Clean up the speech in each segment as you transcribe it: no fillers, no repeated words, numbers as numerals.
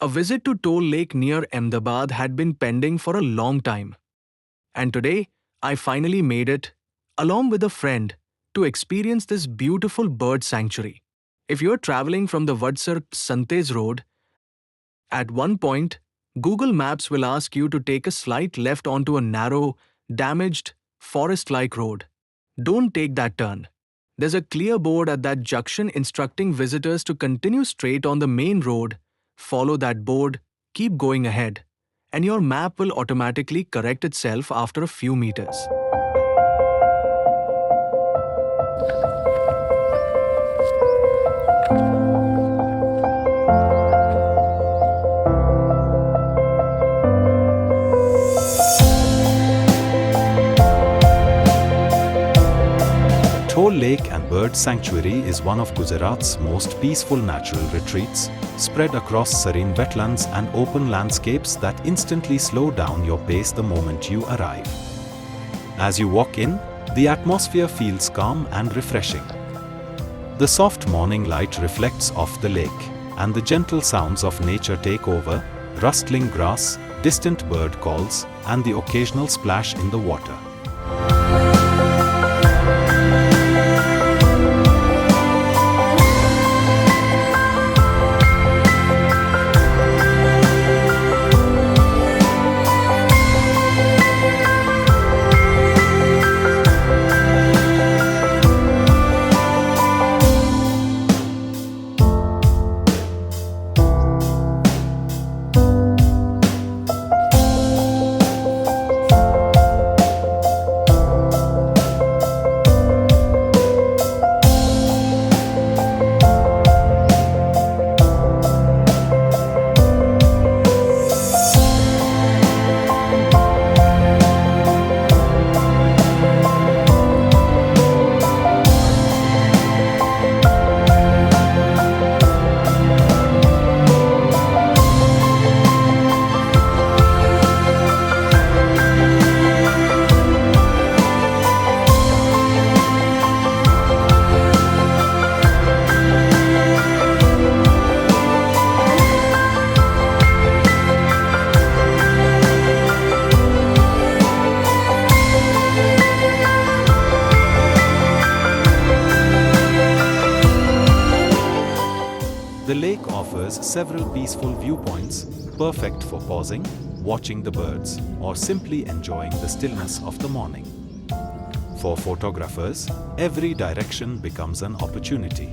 A visit to Thol Lake near Ahmedabad had been pending for a long time. And today, I finally made it, along with a friend, to experience this beautiful bird sanctuary. If you're traveling from the Vadsar Santej road, at one point, Google Maps will ask you to take a slight left onto a narrow, damaged, forest like road. Don't take that turn. There's a clear board at that junction instructing visitors to continue straight on the main road, follow that board, keep going ahead, and your map will automatically correct itself after a few meters. Thol Lake and Bird Sanctuary is one of Gujarat's most peaceful natural retreats, spread across serene wetlands and open landscapes that instantly slow down your pace the moment you arrive. As you walk in, the atmosphere feels calm and refreshing. The soft morning light reflects off the lake, and the gentle sounds of nature take over, rustling grass, distant bird calls, and the occasional splash in the water. The lake offers several peaceful viewpoints, perfect for pausing, watching the birds, or simply enjoying the stillness of the morning. For photographers, every direction becomes an opportunity.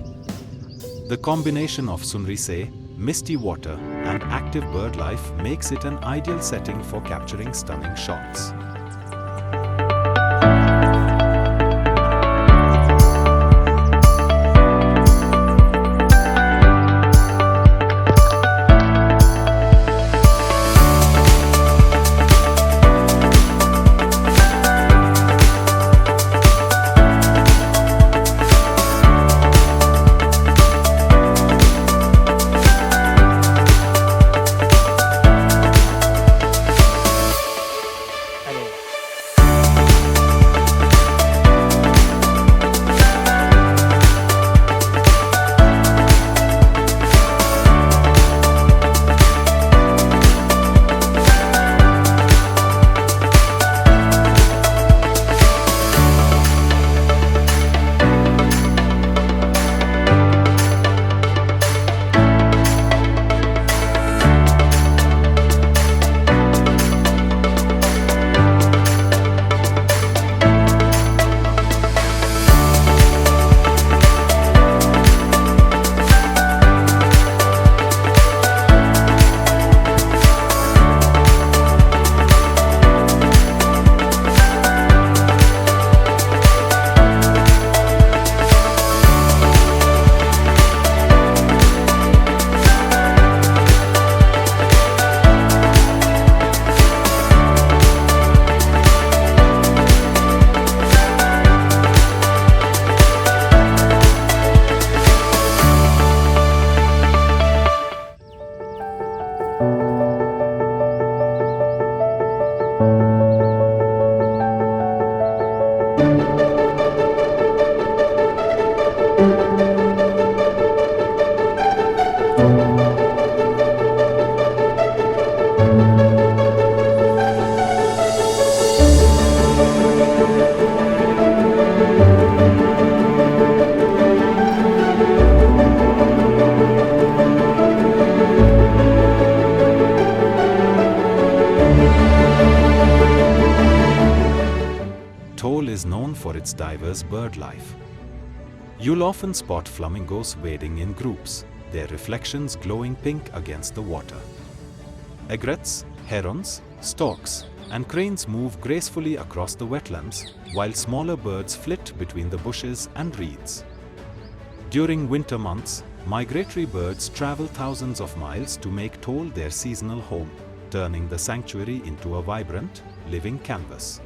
The combination of sunrise, misty water, and active bird life makes it an ideal setting for capturing stunning shots. Thol is known for its diverse bird life. You'll often spot flamingos wading in groups, their reflections glowing pink against the water. Egrets, herons, storks, and cranes move gracefully across the wetlands, while smaller birds flit between the bushes and reeds. During winter months, migratory birds travel thousands of miles to make Thol their seasonal home, turning the sanctuary into a vibrant, living canvas.